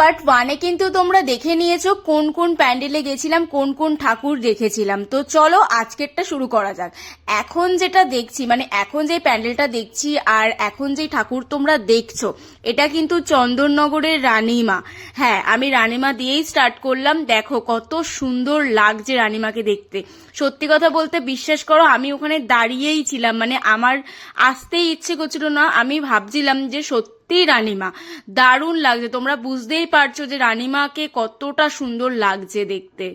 Part 1-এ কিন্তু তোমরা দেখে নিয়েছো কোন কোন প্যান্ডেলে গেছিলাম, কোন কোন ঠাকুর দেখেছিলাম। তো চলো আজকেরটা শুরু করা যাক। এখন যেটা দেখছি, মানে এখন যে প্যান্ডেলটা দেখছি আর এখন যে ঠাকুর তোমরা দেখছো, এটা কিন্তু চন্দননগরের রানীমা। হ্যাঁ, আমি রানীমা দিয়েই স্টার্ট করলাম। দেখো কত সুন্দর লাগছে রানীমাকে দেখতে। সত্যি কথা বলতে বিশ্বাস করো, আমি ওখানে দাঁড়িয়েই ছিলাম, মানে আমার আসতেই ইচ্ছে করছিল না। আমি ভাবছিলাম যে সত্যি রানীমা দারুণ লাগছে। তোমরা বুঝতেই পারছো যে রানীমাকে কতটা সুন্দর লাগছে দেখতে,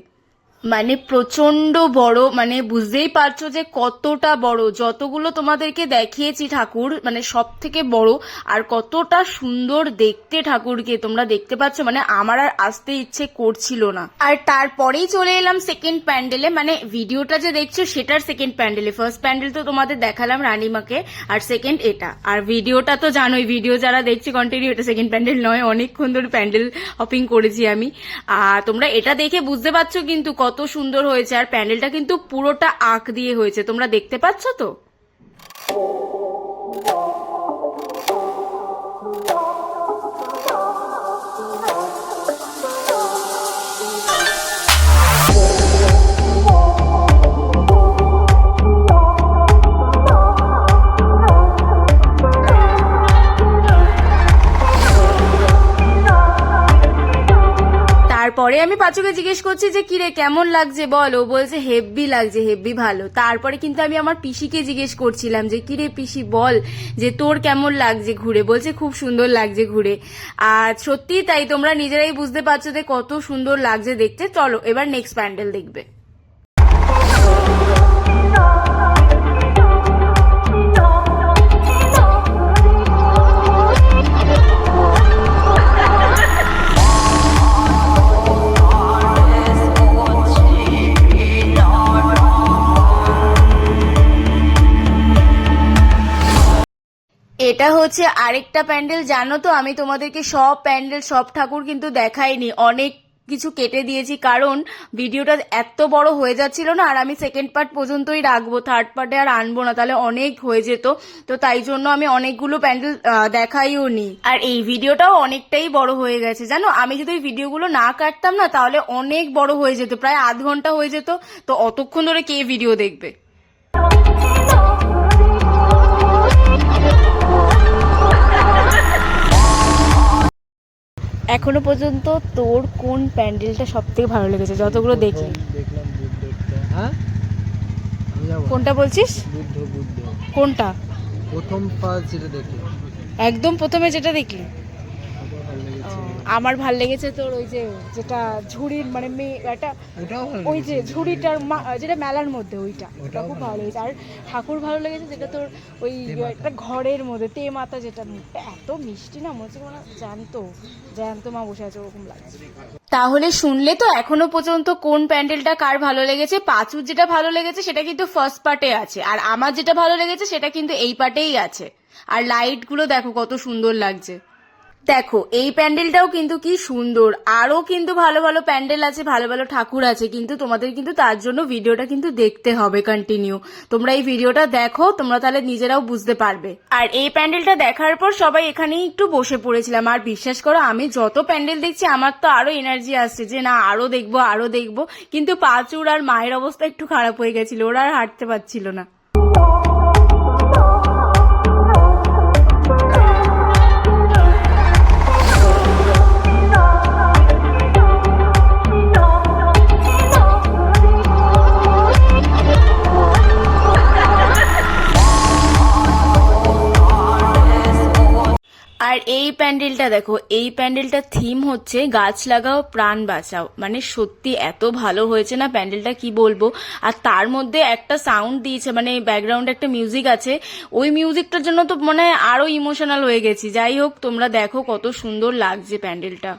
মানে প্রচন্ড বড়, মানে বুঝতেই পারছো যে কতটা বড়। যতগুলো তোমাদেরকে দেখিয়েছি ঠাকুর, মানে সব থেকে বড়। আর কতটা সুন্দর দেখতে ঠাকুরকে তোমরা দেখতে পাচ্ছ, মানে আমার আর আসতে ইচ্ছে করছিল না। আর তারপরেই চলে এলাম সেকেন্ড প্যান্ডেলে, মানে ভিডিওটা যে দেখছো সেটার সেকেন্ড প্যান্ডেলে। ফার্স্ট প্যান্ডেল তো তোমাদের দেখালাম রানীমাকে, আর সেকেন্ড এটা। আর ভিডিওটা তো জানোই, ভিডিও যারা দেখছি কন্টিনিউ, এটা সেকেন্ড প্যান্ডেল নয়, অনেকক্ষণ ধরে প্যান্ডেল হপিং করেছি আমি। তোমরা এটা দেখে বুঝতে পারছো কিন্তু কত সুন্দর হয়েছে। আর প্যান্ডেলটা কিন্তু পুরোটা আঁক দিয়ে হয়েছে, তোমরা দেখতে পাচ্ছ তো। তারপরে আমি পাঁচুকে জিজ্ঞেস করছি যে কিরে কেমন লাগছে বল। ও বলছে হেব্বি লাগছে, হেব্বি ভালো। তারপরে কিন্তু আমি আমার পিসিকে জিজ্ঞেস করছিলাম যে কিরে পিসি বল যে তোর কেমন লাগছে ঘুরে। বলছে খুব সুন্দর লাগছে ঘুরে। আর সত্যি তাই, তোমরা নিজেরাই বুঝতে পারছো যে কত সুন্দর লাগছে দেখতে। চলো এবার নেক্সট প্যান্ডেল দেখবে। এটা হচ্ছে আরেকটা প্যান্ডেল। জানো তো আমি তোমাদেরকে সব প্যান্ডেল, সব ঠাকুর কিন্তু দেখাইনি, অনেক কিছু কেটে দিয়েছি, কারণ ভিডিওটা এত বড় হয়ে যাচ্ছিল না। আর আমি সেকেন্ড পার্ট পর্যন্তই রাখবো, থার্ড পার্টে আর আনবো না, তাহলে অনেক হয়ে যেত। তো তাই জন্য আমি অনেকগুলো প্যান্ডেল দেখাইও নি। আর এই ভিডিওটাও অনেকটাই বড় হয়ে গেছে জানো। আমি যদি ওই ভিডিওগুলো না কাটতাম না, তাহলে অনেক বড় হয়ে যেত, প্রায় আধ ঘন্টা হয়ে যেত। তো অতক্ষণ ধরে কে ভিডিও দেখবে। এখনো পর্যন্ত তোর কোন প্যান্ডেলটা সব থেকে ভালো লেগেছে যতগুলো দেখলি? দেখলাম বুদ্ধটা। হ্যাঁ, কোনটা বলছিস? বুদ্ধ কোনটা? প্রথম ফার্স্ট যেটা দেখলাম, একদম প্রথমে যেটা দেখলি? ভালো লেগেছে। আমার ভাল লেগেছে তোর ওই যে যেটা ঝুড়ির, মানে একটা ওটাও ভালো ওই যে লেগেছে। ঝুড়িটার যেটা মেলার মধ্যে, ওটা ওটাও খুব ভালো ভালো লেগেছে। আর ঠাকুর ভালো লেগেছে যেটা তোর ওই একটা ঘরের মধ্যে তে মাতা, যেটা মুখটা এত মিষ্টি না, মনে হচ্ছে মানে জ্যান্ত মা বসে আছে, ওরকম লাগছে। তাহলে শুনলে তো এখনো পর্যন্ত কোন প্যান্ডেলটা কার ভালো লেগেছে। পাঁচুর যেটা ভালো লেগেছে সেটা কিন্তু ফার্স্ট পার্টে আছে, আর আমার যেটা ভালো লেগেছে সেটা কিন্তু এই পার্টেই আছে। আর লাইট গুলো দেখো কত সুন্দর লাগছে। দেখো এই প্যান্ডেলটাও কিন্তু কি সুন্দর। আরো কিন্তু ভালো ভালো প্যান্ডেল আছে, ভালো ভালো ঠাকুর আছে, কিন্তু তোমাদের কিন্তু তার জন্য ভিডিওটা কিন্তু দেখতে হবে কন্টিনিউ। তোমরা এই ভিডিওটা দেখো, তোমরা তাহলে নিজেরাও বুঝতে পারবে। আর এই প্যান্ডেলটা দেখার পর সবাই এখানেই একটু বসে পড়েছিলাম। আর বিশ্বাস করো, আমি যত প্যান্ডেল দেখছি আমার তো আরো এনার্জি আসছে যে না আরো দেখবো আরো দেখবো। কিন্তু পাঁচুর আর মায়ের অবস্থা একটু খারাপ হয়ে গেছিল, ওরা আর হাঁটতে পারছিল না। আর এই প্যান্ডেলটা দেখো, এই প্যান্ডেলটার থিম হচ্ছে গাছ লাগাও প্রাণ বাঁচাও। মানে সত্যি এত ভালো হয়েছে না প্যান্ডেলটা, কি বলবো। আর তার মধ্যে একটা সাউন্ড দিয়েছে, মানে ব্যাকগ্রাউন্ডে একটা মিউজিক আছে, ওই মিউজিকটার জন্য তো মানে আরো ইমোশনাল হয়ে গেছি। যাই হোক, তোমরা দেখো কত সুন্দর লাগছে প্যান্ডেলটা।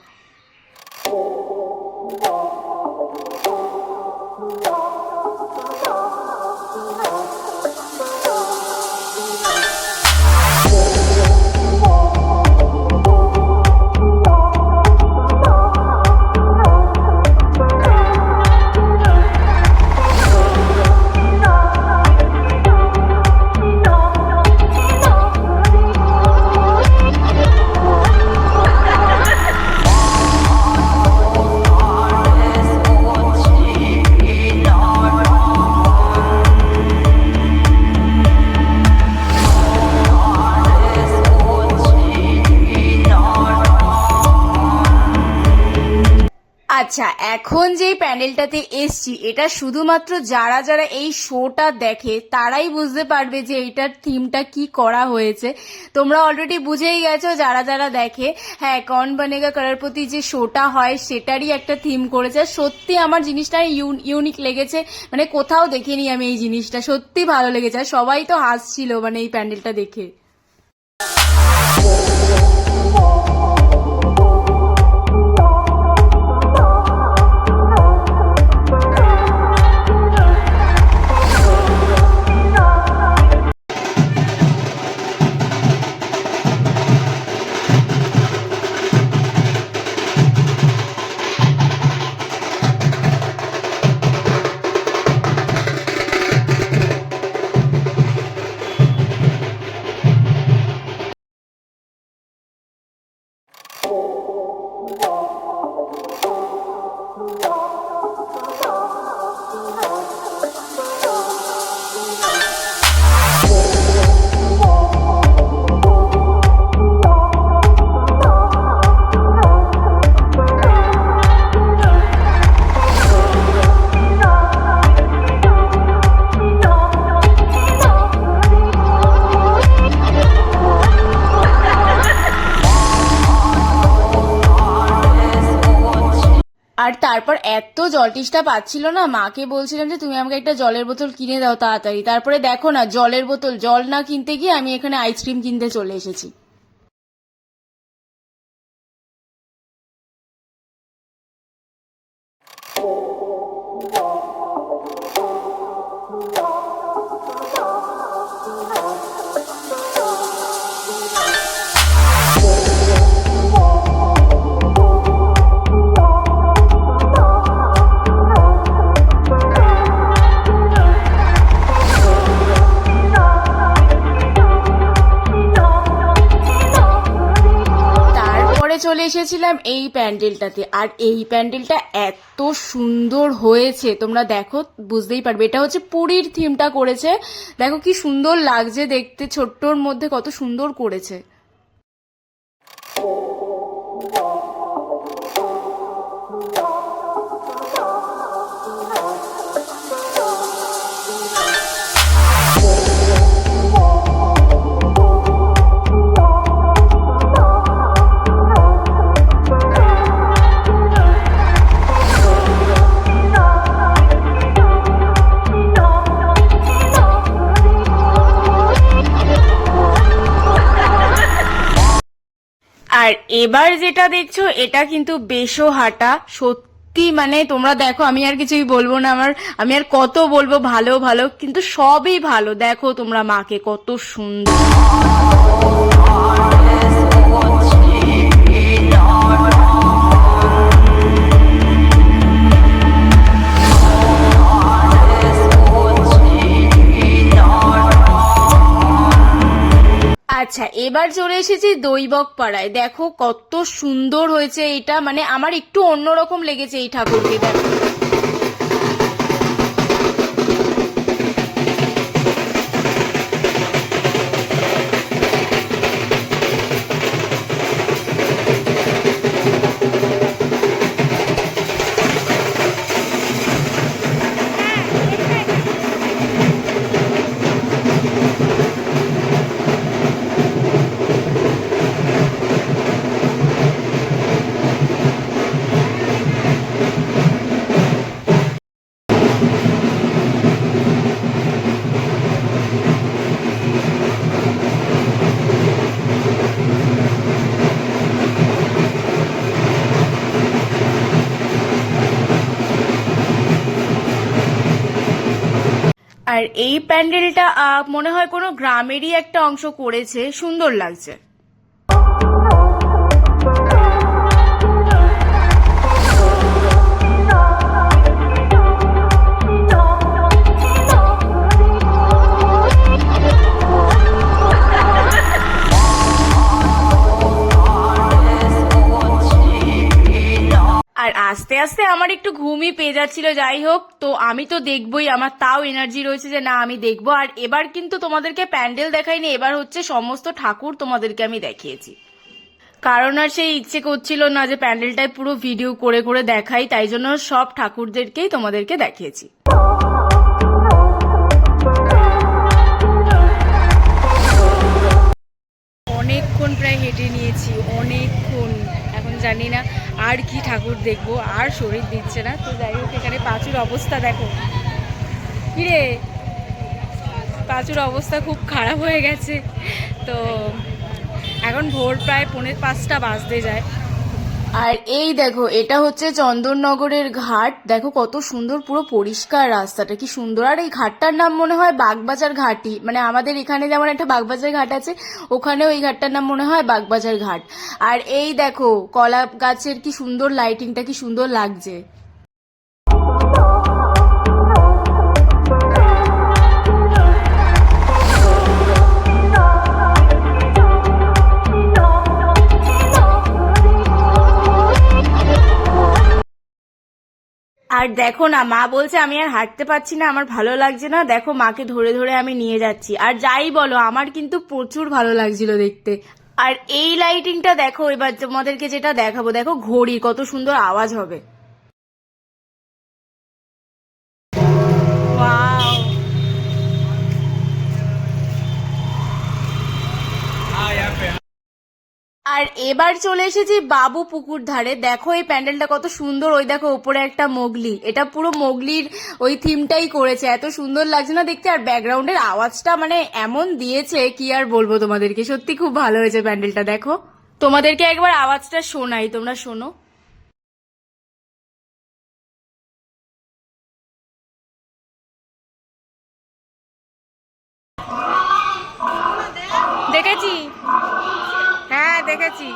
আচ্ছা, এখন যে প্যান্ডেলটাতে এসছি এটা শুধুমাত্র যারা যারা এই শোটা দেখে তারাই বুঝতে পারবে যে এইটার থিমটা কি করা হয়েছে। তোমরা অলরেডি বুঝেই গেছো যারা যারা দেখে। হ্যাঁ, কौन बनेगा करोड़पति যে শোটা হয় সেটারই একটা থিম করেছে। সত্যি আমার জিনিসটা ইউনিক লেগেছে, মানে কোথাও দেখিনি আমি এই জিনিসটা, সত্যি ভালো লেগেছে। আর সবাই তো হাসছিল মানে এই প্যান্ডেলটা দেখে। আর তারপর এত জল তেষ্টা পাচ্ছিল না, মাকে বলছিলাম যে তুমি আমাকে একটা জলের বোতল কিনে দাও তাড়াতাড়ি। তারপরে দেখো না, জলের বোতল, জল না কিনতে গিয়ে আমি এখানে আইসক্রিম কিনতে চলে এসেছি। চলে এসেছিলাম এই প্যান্ডেলটাতে, আর এই প্যান্ডেলটা এত সুন্দর হয়েছে তোমরা দেখো বুঝতেই পারবে। এটা হচ্ছে পুরীর থিমটা করেছে, দেখো কি সুন্দর লাগছে দেখতে, ছোট্টর মধ্যে কত সুন্দর করেছে। আর এবার যেটা দেখছো এটা কিন্তু বেশহাটা, সত্যি মানে তোমরা দেখো, আমি আর কিছুই বলবো না, আমি আর কত বলবো, ভালো ভালো কিন্তু সবই ভালো। দেখো তোমরা মাকে কত সুন্দর। আচ্ছা, এবার চলে এসেছি দৈবক পাড়ায়। দেখো কত সুন্দর হয়েছে এটা, মানে আমার একটু অন্যরকম লেগেছে এই ঠাকুরকে। দেখো আর এই প্যান্ডেলটা মনে হয় কোনো গ্রামেরই একটা অংশ করেছে, সুন্দর লাগছে। আর আস্তে আস্তে আমার একটু ঘুমই পেয়ে যাচ্ছিল। যাই হোক, তো আমি তো দেখবই, আমার তাও এনার্জি রয়েছে যে না আমি দেখবো। আর এবার কিন্তু তোমাদেরকে প্যান্ডেল দেখাইনি, এবার হচ্ছে সমস্ত ঠাকুর তোমাদেরকে আমি দেখিয়েছি। কারণ আর সেই ইচ্ছে করছিল না যে প্যান্ডেলটায় পুরো ভিডিও করে করে দেখাই, তাই জন্য সব ঠাকুরদেরকেই তোমাদেরকে দেখিয়েছি। অনেকক্ষণ প্রায় হেঁটে নিয়েছি, অনেকক্ষণ। এখন জানি না আর কি ঠাকুর দেখবো, আর শরীর দিচ্ছে না। তো যাই হোক, এখানে পাঁচুর অবস্থা দেখো। কিরে, পাঁচুর অবস্থা খুব খারাপ হয়ে গেছে। তো এখন ভোর প্রায় 4:45 বাজতে যায়। আর এই দেখো, এটা হচ্ছে চন্দননগরের ঘাট। দেখো কত সুন্দর, পুরো পরিষ্কার রাস্তাটা, কি সুন্দর। আর এই ঘাটটার নাম মনে হয় বাগবাজার ঘাটই, মানে আমাদের এখানে যেমন একটা বাগবাজার ঘাট আছে, ওখানেও এই ঘাটটার নাম মনে হয় বাগবাজার ঘাট। আর এই দেখো কলা গাছের কি সুন্দর লাইটিংটা, কি সুন্দর লাগছে। আর দেখো না, মা বলছে আমি আর হাঁটতে পারছি না, আমার ভালো লাগছে না। দেখো মাকে ধরে ধরে আমি নিয়ে যাচ্ছি। আর যাই বলো, আমার কিন্তু প্রচুর ভালো লাগছিল দেখতে। আর এই লাইটিংটা দেখো, এবার তোমাদেরকে যেটা দেখাবো, দেখো ঘড়ি কত সুন্দর আওয়াজ হবে। ওয়াও! আর এবার চলে এসেছি বাবু পুকুর ধারে। দেখো এই প্যান্ডেলটা কত সুন্দর। ওই দেখো উপরে একটা মোগলি, এটা পুরো মোগলির ওই থিমটাই করেছে। এত সুন্দর লাগছে না দেখতে। আর ব্যাকগ্রাউন্ডের আওয়াজটা মানে এমন দিয়েছে, কি আর বলবো তোমাদেরকে, সত্যি খুব ভালো হয়েছে প্যান্ডেলটা। দেখো তোমাদেরকে একবার আওয়াজটা শোনাই, তোমরা শোনো। দেখেছি, হ্যাঁ দেখেছি।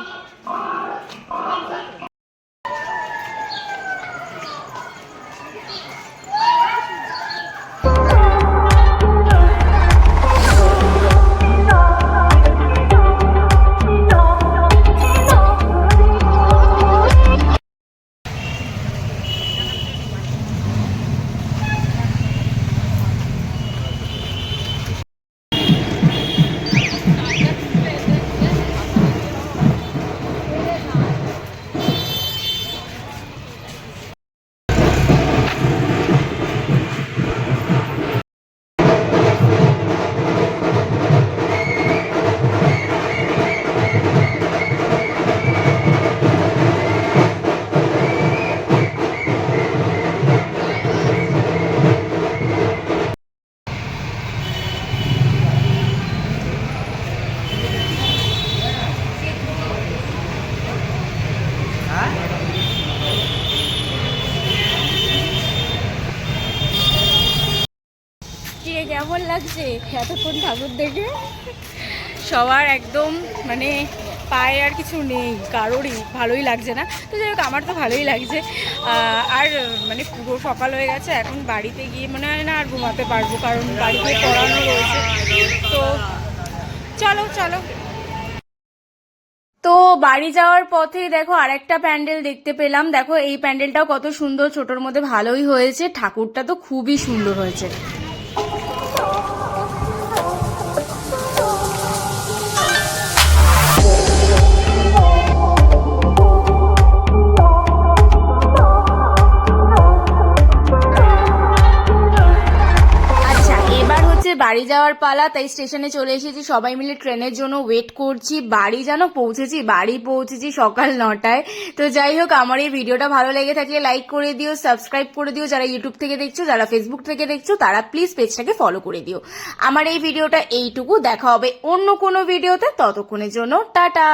কিরে, কেমন লাগছে এতক্ষণ ঠাকুর দেখে? সবার একদম মানে পায়ে আর কিছু নেই, কারোরই ভালোই লাগছে না। তো যাই হোক, আমার তো ভালোই লাগছে। আর মানে পুরো সকাল হয়ে গেছে, এখন বাড়িতে গিয়ে মনে হয় না আর ঘুমাতে পারবো, কারণ বাড়িতে পড়ানো রয়েছে। তো চলো চলো। তো বাড়ি যাওয়ার পথে দেখো আরেকটা প্যান্ডেল দেখতে পেলাম। দেখো এই প্যান্ডেলটাও কত সুন্দর, ছোটর মধ্যে ভালোই হয়েছে। ঠাকুরটা তো খুবই সুন্দর হয়েছে। বাড়ি যাওয়ার পালা, তাই স্টেশনে চলে এসেছি। সবাই মিলে ট্রেনের জন্য ওয়েট করছি। বাড়ি যেন পৌঁছেছি সকাল 9টায়। তো যাই হোক, আমার এই ভিডিওটা ভালো লেগে থাকলে লাইক করে দিও, সাবস্ক্রাইব করে দিও। যারা ইউটিউব থেকে দেখছো, যারা ফেসবুক থেকে দেখছো, তারা প্লিজ পেজটাকে ফলো করে দিও। আমার এই ভিডিওটা এইটুকু, দেখা হবে অন্য কোনো ভিডিওতে। ততক্ষণের জন্য টাটা।